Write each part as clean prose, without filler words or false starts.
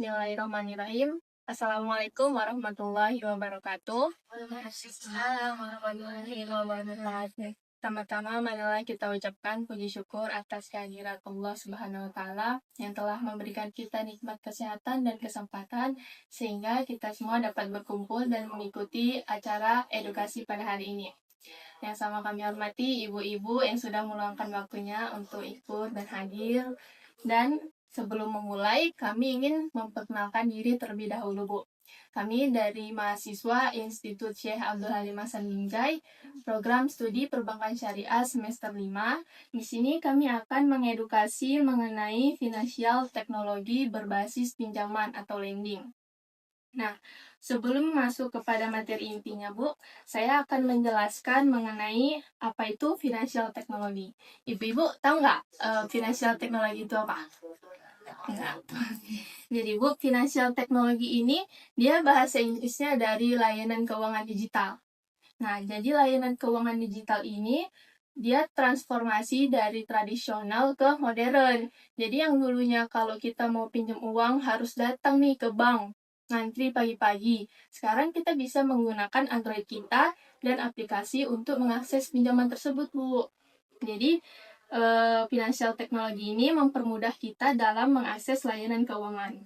Bismillahirrahmanirrahim. Assalamualaikum warahmatullahi wabarakatuh. Waalaikumsalam warahmatullahi wabarakatuh. Pertama-tama marilah kita ucapkan puji syukur atas kehadirat Allah Subhanahu wa taala yang telah memberikan kita nikmat kesehatan dan kesempatan sehingga kita semua dapat berkumpul dan mengikuti acara edukasi pada hari ini. Yang sama kami hormati ibu-ibu yang sudah meluangkan waktunya untuk ikut dan hadir. Dan sebelum memulai, kami ingin memperkenalkan diri terlebih dahulu, Bu. Kami dari mahasiswa Institut Syekh Abdul Halim Hasan Binjai, program studi perbankan syariah semester 5. Di sini kami akan mengedukasi mengenai finansial teknologi berbasis pinjaman atau lending. Nah, sebelum masuk kepada materi intinya, Bu, saya akan menjelaskan mengenai apa itu financial technology. Ibu-ibu tahu nggak financial technology itu apa? Enggak. Jadi, Bu, financial technology ini dia bahasa Inggrisnya dari layanan keuangan digital. Nah, jadi layanan keuangan digital ini dia transformasi dari tradisional ke modern. Jadi yang dulunya kalau kita mau pinjam uang harus datang nih ke bank, ngantri pagi-pagi. Sekarang kita bisa menggunakan Android kita dan aplikasi untuk mengakses pinjaman tersebut, Bu. Jadi financial technology ini mempermudah kita dalam mengakses layanan keuangan.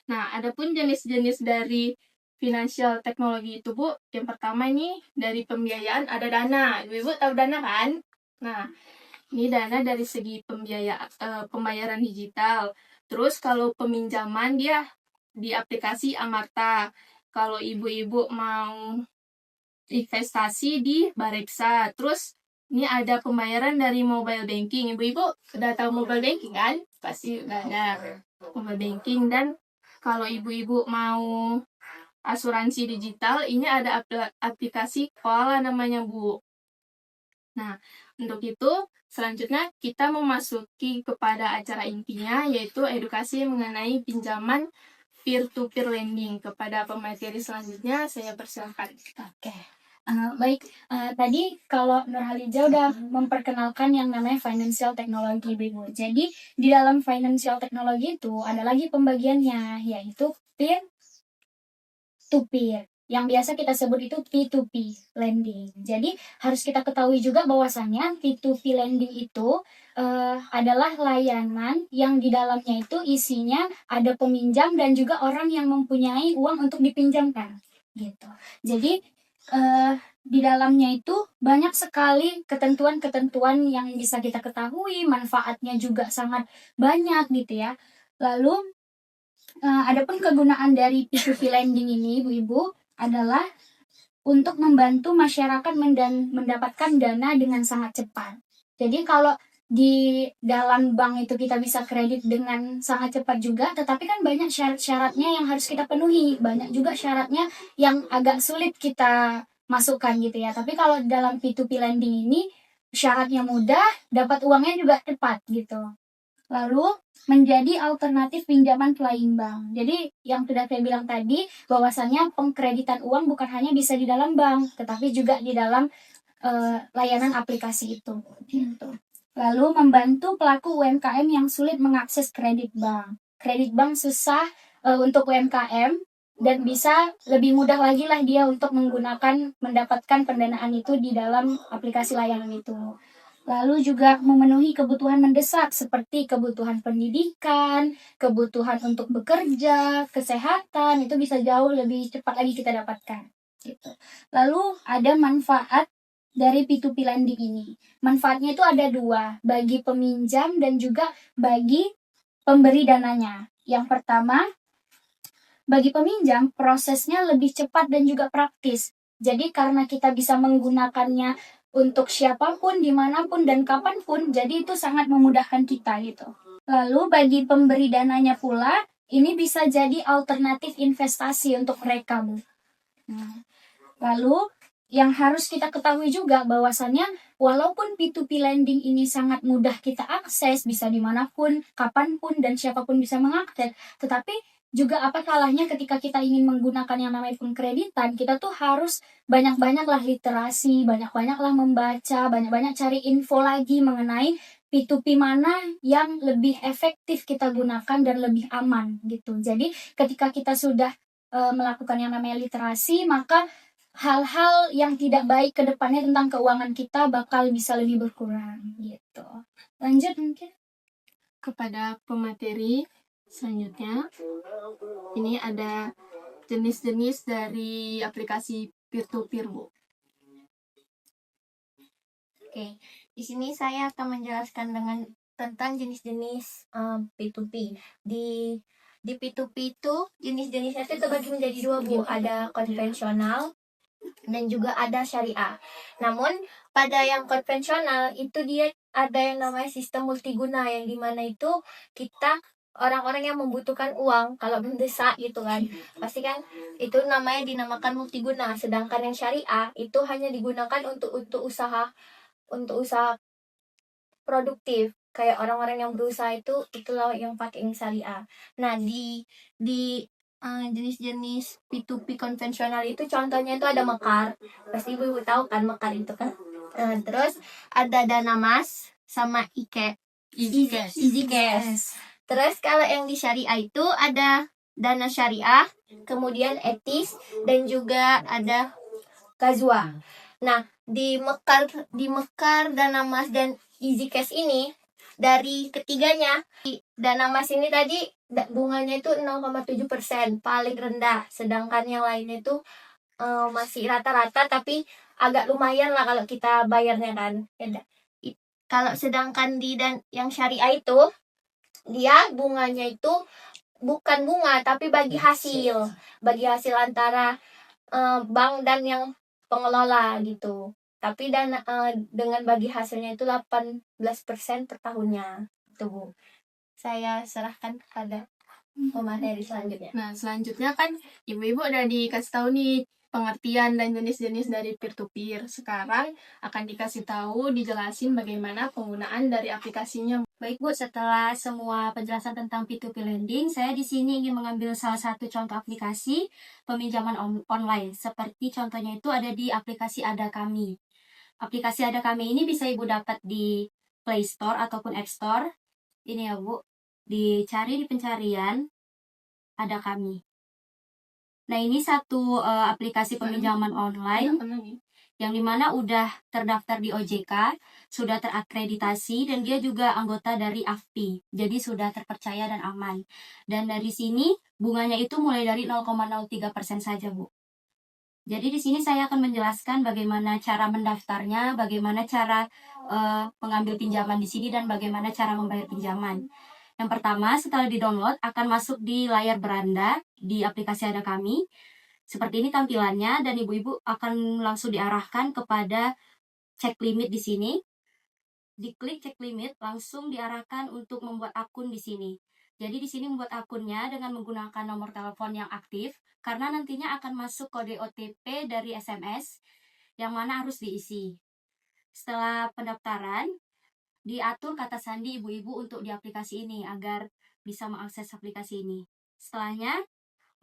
Nah, adapun jenis-jenis dari financial technology itu, Bu, yang pertama ini dari pembiayaan ada dana. Ibu tahu dana kan? Nah, ini dana dari segi pembayaran digital. Terus kalau peminjaman dia di aplikasi Amarta. Kalau ibu-ibu mau investasi di Bareksa. Terus ini ada pembayaran dari mobile banking. Ibu-ibu udah tahu mobile banking kan? Pasti udah ada mobile banking. Dan kalau ibu-ibu mau asuransi digital, ini ada aplikasi Koala namanya, Bu. Nah, untuk itu selanjutnya kita memasuki kepada acara intinya, yaitu edukasi mengenai pinjaman peer-to-peer lending. Kepada pemateri selanjutnya, saya persilakan. Oke. Baik, tadi kalau Nurhaliza udah memperkenalkan yang namanya financial technology, Bu. Jadi di dalam financial technology itu ada lagi pembagiannya, yaitu peer to peer. Yang biasa kita sebut itu P2P lending. Jadi harus kita ketahui juga bahwasannya P2P lending itu adalah layanan yang di dalamnya itu isinya ada peminjam dan juga orang yang mempunyai uang untuk dipinjamkan, gitu. Jadi di dalamnya itu banyak sekali ketentuan-ketentuan yang bisa kita ketahui, manfaatnya juga sangat banyak gitu ya. Lalu adapun kegunaan dari P2P lending ini, Ibu-ibu, adalah untuk membantu masyarakat mendapatkan dana dengan sangat cepat. Jadi kalau di dalam bank itu kita bisa kredit dengan sangat cepat juga, tetapi kan banyak syarat-syaratnya yang harus kita penuhi. Banyak juga syaratnya yang agak sulit kita masukkan gitu ya. Tapi kalau dalam P2P lending ini syaratnya mudah, dapat uangnya juga cepat gitu. Lalu menjadi alternatif pinjaman selain bank. Jadi yang sudah saya bilang tadi, bahwasannya pengkreditan uang bukan hanya bisa di dalam bank, tetapi juga di dalam layanan aplikasi itu. Lalu membantu pelaku UMKM yang sulit mengakses kredit bank. Kredit bank susah untuk UMKM dan bisa lebih mudah lagi lah dia untuk mendapatkan pendanaan itu di dalam aplikasi layanan itu. Lalu juga memenuhi kebutuhan mendesak seperti kebutuhan pendidikan, kebutuhan untuk bekerja, kesehatan, itu bisa jauh lebih cepat lagi kita dapatkan. Gitu. Lalu ada manfaat dari P2P lending ini. Manfaatnya itu ada dua, bagi peminjam dan juga bagi pemberi dananya. Yang pertama, bagi peminjam prosesnya lebih cepat dan juga praktis. Jadi karena kita bisa menggunakannya untuk siapapun, dimanapun, dan kapanpun, jadi itu sangat memudahkan kita gitu. Lalu bagi pemberi dananya pula, ini bisa jadi alternatif investasi untuk mereka, Bu. Lalu yang harus kita ketahui juga bahwasannya walaupun P2P lending ini sangat mudah kita akses, bisa dimanapun, kapanpun, dan siapapun bisa mengakses, tetapi juga apa salahnya ketika kita ingin menggunakan yang namanya pengkreditan, kita tuh harus banyak-banyaklah literasi, banyak-banyaklah membaca, banyak-banyak cari info lagi mengenai P2P mana yang lebih efektif kita gunakan dan lebih aman gitu. Jadi ketika kita sudah melakukan yang namanya literasi, maka hal-hal yang tidak baik ke depannya tentang keuangan kita bakal bisa lebih berkurang gitu. Lanjut mungkin kepada pemateri selanjutnya. Ini ada jenis-jenis dari aplikasi peer-to-peer, Bu. Oke, di sini saya akan menjelaskan tentang jenis-jenis P2P. Di P2P itu jenis-jenisnya itu terbagi menjadi dua, Bu. Ada konvensional dan juga ada syariah. Namun pada yang konvensional itu dia ada yang namanya sistem multiguna, yang dimana itu kita orang-orang yang membutuhkan uang kalau mendesak gitu kan, pasti kan itu dinamakan multiguna. Sedangkan yang syariah itu hanya digunakan untuk usaha produktif, kayak orang-orang yang berusaha itulah yang pakai yang syariah. Nah, di jenis-jenis P2P konvensional itu contohnya itu ada Mekar. Pasti ibu tahu kan Mekar itu kan. Terus ada Danamas sama Easy Cash. Terus kalau yang di syariah itu ada Dana Syariah, kemudian Etis, dan juga ada Kazwa. Nah, di Mekar, Danamas, dan Easy Cash ini, dari ketiganya, Danamas ini tadi bunganya itu 0,7%, paling rendah. Sedangkan yang lainnya itu masih rata-rata, tapi agak lumayan lah kalau kita bayarnya kan. Kalau sedangkan yang syariah itu, dia bunganya itu bukan bunga, tapi bagi hasil antara bank dan yang pengelola gitu. Tapi dengan bagi hasilnya itu 18% per tahunnya. Itu, Bu. Saya serahkan kepada pemateri selanjutnya. Nah, selanjutnya kan ibu-ibu udah dikasih tahu nih pengertian dan jenis-jenis dari peer-to-peer. Sekarang akan dikasih tahu, dijelasin bagaimana penggunaan dari aplikasinya. Baik Bu, setelah semua penjelasan tentang P2P lending, saya di sini ingin mengambil salah satu contoh aplikasi peminjaman online. Seperti contohnya itu ada di aplikasi Ada Kami. Aplikasi Ada Kami ini bisa Ibu dapat di Play Store ataupun App Store. Ini ya Bu, dicari di pencarian Ada Kami. Nah, ini satu aplikasi peminjaman online yang dimana udah terdaftar di OJK, sudah terakreditasi, dan dia juga anggota dari AFPI. Jadi sudah terpercaya dan aman. Dan dari sini bunganya itu mulai dari 0,03% saja, Bu. Jadi di sini saya akan menjelaskan bagaimana cara mendaftarnya, bagaimana cara mengambil pinjaman di sini, dan bagaimana cara membayar pinjaman. Yang pertama, setelah di-download, akan masuk di layar beranda di aplikasi Ada Kami. Seperti ini tampilannya, dan ibu-ibu akan langsung diarahkan kepada cek limit di sini. Diklik cek limit, langsung diarahkan untuk membuat akun di sini. Jadi di sini membuat akunnya dengan menggunakan nomor telepon yang aktif, karena nantinya akan masuk kode OTP dari SMS yang mana harus diisi. Setelah pendaftaran, diatur kata sandi ibu-ibu untuk di aplikasi ini agar bisa mengakses aplikasi ini. Setelahnya,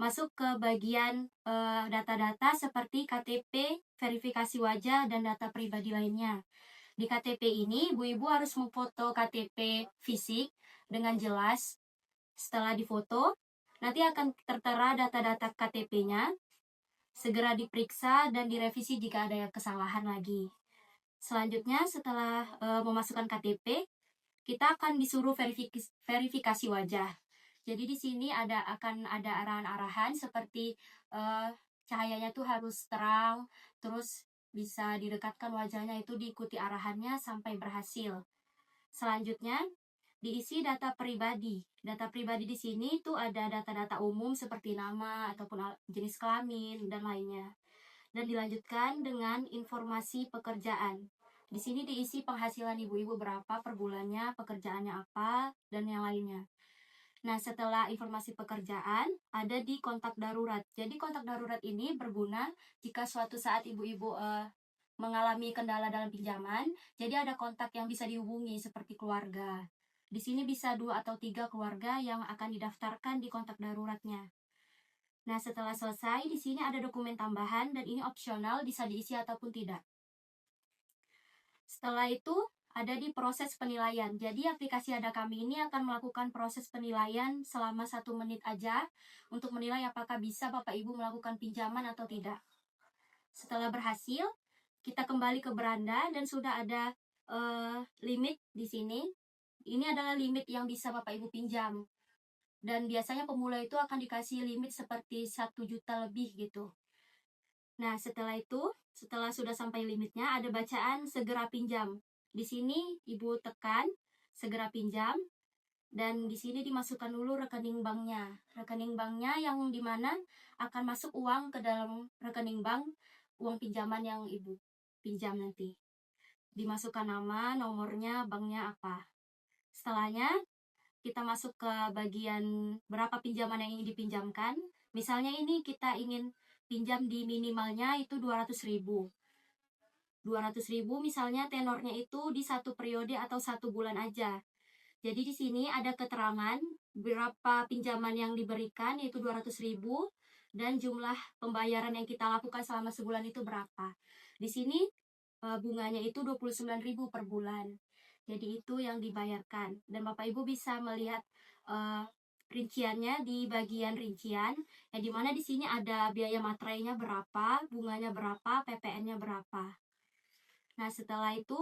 masuk ke bagian data-data seperti KTP, verifikasi wajah, dan data pribadi lainnya. Di KTP ini, ibu-ibu harus memfoto KTP fisik dengan jelas. Setelah difoto, nanti akan tertera data-data KTP-nya. Segera diperiksa dan direvisi jika ada kesalahan lagi. Selanjutnya, setelah memasukkan KTP, kita akan disuruh verifikasi wajah. Jadi di sini akan ada arahan-arahan seperti cahayanya tuh harus terang, terus bisa didekatkan wajahnya, itu diikuti arahannya sampai berhasil. Selanjutnya diisi data pribadi. Data pribadi di sini tuh ada data-data umum seperti nama ataupun jenis kelamin dan lainnya. Dan dilanjutkan dengan informasi pekerjaan. Di sini diisi penghasilan ibu-ibu berapa per bulannya, pekerjaannya apa, dan yang lainnya. Nah, setelah informasi pekerjaan, ada di kontak darurat. Jadi kontak darurat ini berguna jika suatu saat ibu-ibu mengalami kendala dalam pinjaman, jadi ada kontak yang bisa dihubungi seperti keluarga. Di sini bisa 2 atau 3 keluarga yang akan didaftarkan di kontak daruratnya. Nah, setelah selesai, di sini ada dokumen tambahan dan ini opsional, bisa diisi ataupun tidak. Setelah itu, ada di proses penilaian. Jadi aplikasi Ada Kami ini akan melakukan proses penilaian selama 1 menit aja untuk menilai apakah bisa Bapak Ibu melakukan pinjaman atau tidak. Setelah berhasil, kita kembali ke beranda dan sudah ada limit di sini. Ini adalah limit yang bisa Bapak Ibu pinjam. Dan biasanya pemula itu akan dikasih limit seperti 1 juta lebih gitu. Nah, setelah itu, setelah sudah sampai limitnya, ada bacaan segera pinjam. Di sini Ibu tekan segera pinjam, dan di sini dimasukkan dulu rekening banknya. Rekening banknya yang dimana akan masuk uang ke dalam rekening bank, uang pinjaman yang Ibu pinjam nanti. Dimasukkan nama, nomornya, banknya apa. Setelahnya, kita masuk ke bagian berapa pinjaman yang ingin dipinjamkan. Misalnya ini kita ingin pinjam di minimalnya itu 200.000. 200.000 misalnya tenornya itu di 1 periode atau 1 bulan aja. Jadi di sini ada keterangan berapa pinjaman yang diberikan, yaitu 200.000, dan jumlah pembayaran yang kita lakukan selama sebulan itu berapa. Di sini bunganya itu 29.000 per bulan. Jadi itu yang dibayarkan. Dan Bapak Ibu bisa melihat rinciannya di bagian rincian, yang dimana di sini ada biaya materainya berapa, bunganya berapa, PPN-nya berapa. Nah, setelah itu,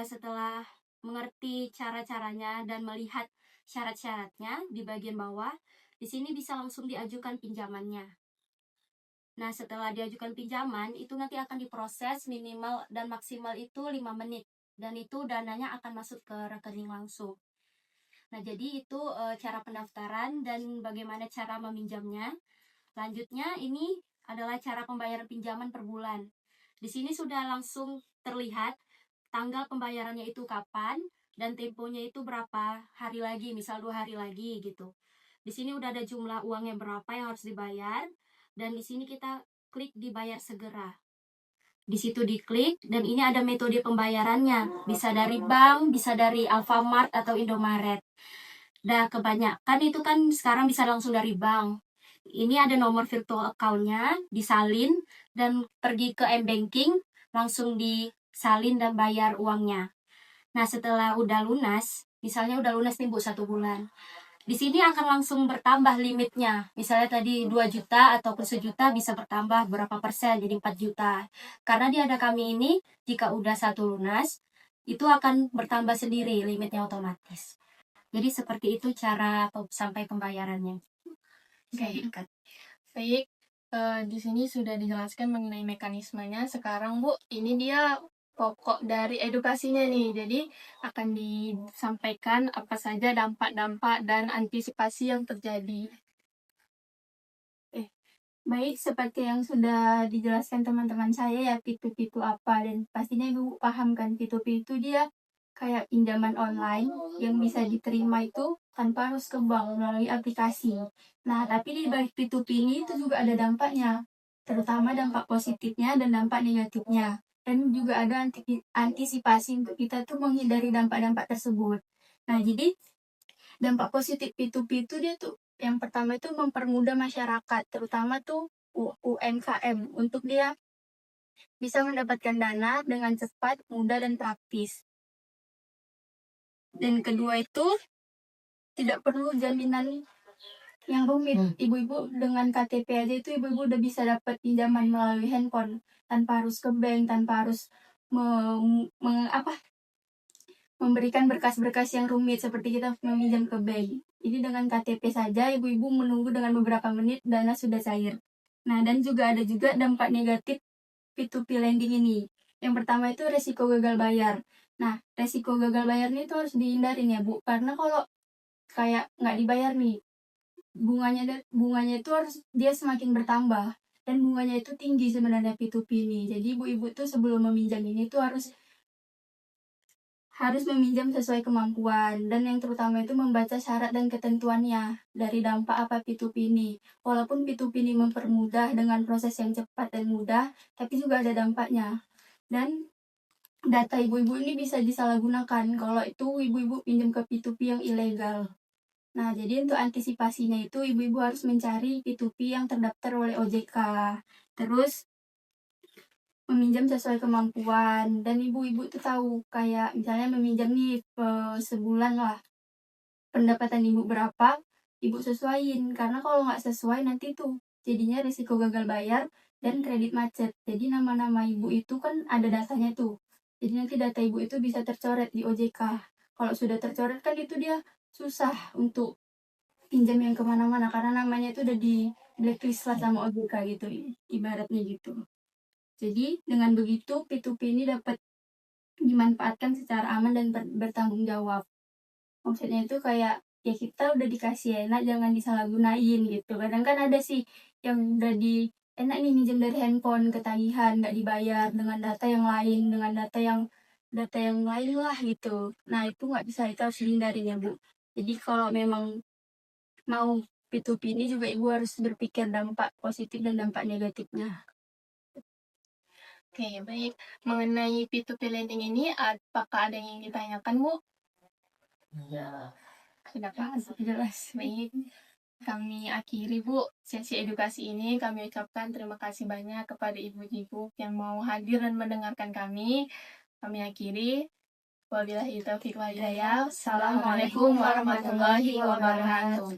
setelah mengerti cara-caranya dan melihat syarat-syaratnya di bagian bawah, di sini bisa langsung diajukan pinjamannya. Nah, setelah diajukan pinjaman, itu nanti akan diproses minimal dan maksimal itu 5 menit. Dan itu dananya akan masuk ke rekening langsung. Nah, jadi itu cara pendaftaran dan bagaimana cara meminjamnya. Lanjutnya, ini adalah cara pembayaran pinjaman per bulan. Di sini sudah langsung terlihat tanggal pembayarannya itu kapan dan temponya itu berapa hari lagi, misal 2 hari lagi gitu. Di sini udah ada jumlah uangnya berapa yang harus dibayar, dan di sini kita klik dibayar segera. Di situ diklik, dan ini ada metode pembayarannya, bisa dari bank, bisa dari Alfamart atau Indomaret. Nah, kebanyakan itu kan sekarang bisa langsung dari bank. Ini ada nomor virtual account-nya, disalin, dan pergi ke m-banking, langsung disalin dan bayar uangnya. Nah, setelah udah lunas, misalnya udah lunas nih Bu 1 bulan, di sini akan langsung bertambah limitnya. Misalnya tadi 2 juta ataupun 1 juta bisa bertambah berapa persen, jadi 4 juta. Karena di Ada Kami ini, jika udah 1 lunas, itu akan bertambah sendiri limitnya otomatis. Jadi seperti itu cara sampai pembayarannya. Baik, di sini sudah dijelaskan mengenai mekanismenya. Sekarang Bu, ini dia pokok dari edukasinya nih. Jadi akan disampaikan apa saja dampak-dampak dan antisipasi yang terjadi. Baik, seperti yang sudah dijelaskan teman-teman saya ya, P2P itu apa, dan pastinya Ibu paham kan, P2P itu dia kayak pinjaman online yang bisa diterima itu tanpa harus ke bank melalui aplikasi. Nah, tapi di balik P2P ini itu juga ada dampaknya, terutama dampak positifnya dan dampak negatifnya. Dan juga ada antisipasi untuk kita tuh menghindari dampak-dampak tersebut. Nah, jadi dampak positif P2P itu dia tuh yang pertama itu mempermudah masyarakat, terutama tuh UMKM, untuk dia bisa mendapatkan dana dengan cepat, mudah, dan praktis. Dan kedua itu tidak perlu jaminan yang rumit. Ibu-ibu dengan KTP aja itu ibu-ibu udah bisa dapat pinjaman melalui handphone tanpa harus ke bank, tanpa harus memberikan berkas-berkas yang rumit seperti kita meminjam ke bank. Jadi dengan KTP saja ibu-ibu menunggu dengan beberapa menit dana sudah cair. Nah, dan juga ada juga dampak negatif P2P lending ini. Yang pertama itu resiko gagal bayar. Nah, resiko gagal bayar ini tuh harus dihindarin ya Bu, karena kalau kayak nggak dibayar nih, bunganya itu harus dia semakin bertambah, dan bunganya itu tinggi sebenarnya P2P ini. Jadi ibu-ibu tuh sebelum meminjam ini tuh harus meminjam sesuai kemampuan, dan yang terutama itu membaca syarat dan ketentuannya dari dampak apa P2P ini. Walaupun P2P ini mempermudah dengan proses yang cepat dan mudah, tapi juga ada dampaknya. Dan data ibu-ibu ini bisa disalahgunakan kalau itu ibu-ibu pinjam ke P2P yang ilegal. Nah, jadi untuk antisipasinya itu ibu-ibu harus mencari P2P yang terdaftar oleh OJK. Terus meminjam sesuai kemampuan, dan ibu-ibu tuh tahu kayak misalnya meminjam nih sebulan lah, pendapatan ibu berapa, ibu sesuaiin, karena kalau nggak sesuai nanti tuh jadinya risiko gagal bayar dan kredit macet. Jadi nama-nama ibu itu kan ada datanya tuh, jadi nanti data ibu itu bisa tercoret di OJK. Kalau sudah tercoret kan itu dia susah untuk pinjam yang kemana-mana, karena namanya itu udah di blacklist lah sama OJK gitu, ibaratnya gitu. Jadi dengan begitu P2P ini dapat dimanfaatkan secara aman dan bertanggung jawab. Maksudnya itu kayak ya kita udah dikasih enak, jangan disalahgunain gitu. Kadang kan ada sih yang udah di enak nih minjem dari handphone, ketagihan nggak dibayar dengan data yang lain, dengan data yang lain lah gitu. Nah itu nggak bisa, itu harus dihindarin ya Bu. Jadi kalau memang mau P2P ini juga ibu harus berpikir dampak positif dan dampak negatifnya. Oke, baik. Mengenai P2P lending ini, apakah ada yang ditanyakan, Bu? Sudah Pak, jelas. Baik. Kami akhiri, Bu, sesi edukasi ini. Kami ucapkan terima kasih banyak kepada ibu-ibu yang mau hadir dan mendengarkan kami. Kami akhiri. Wabillahi taufiq wal hidayah. Assalamualaikum warahmatullahi wabarakatuh.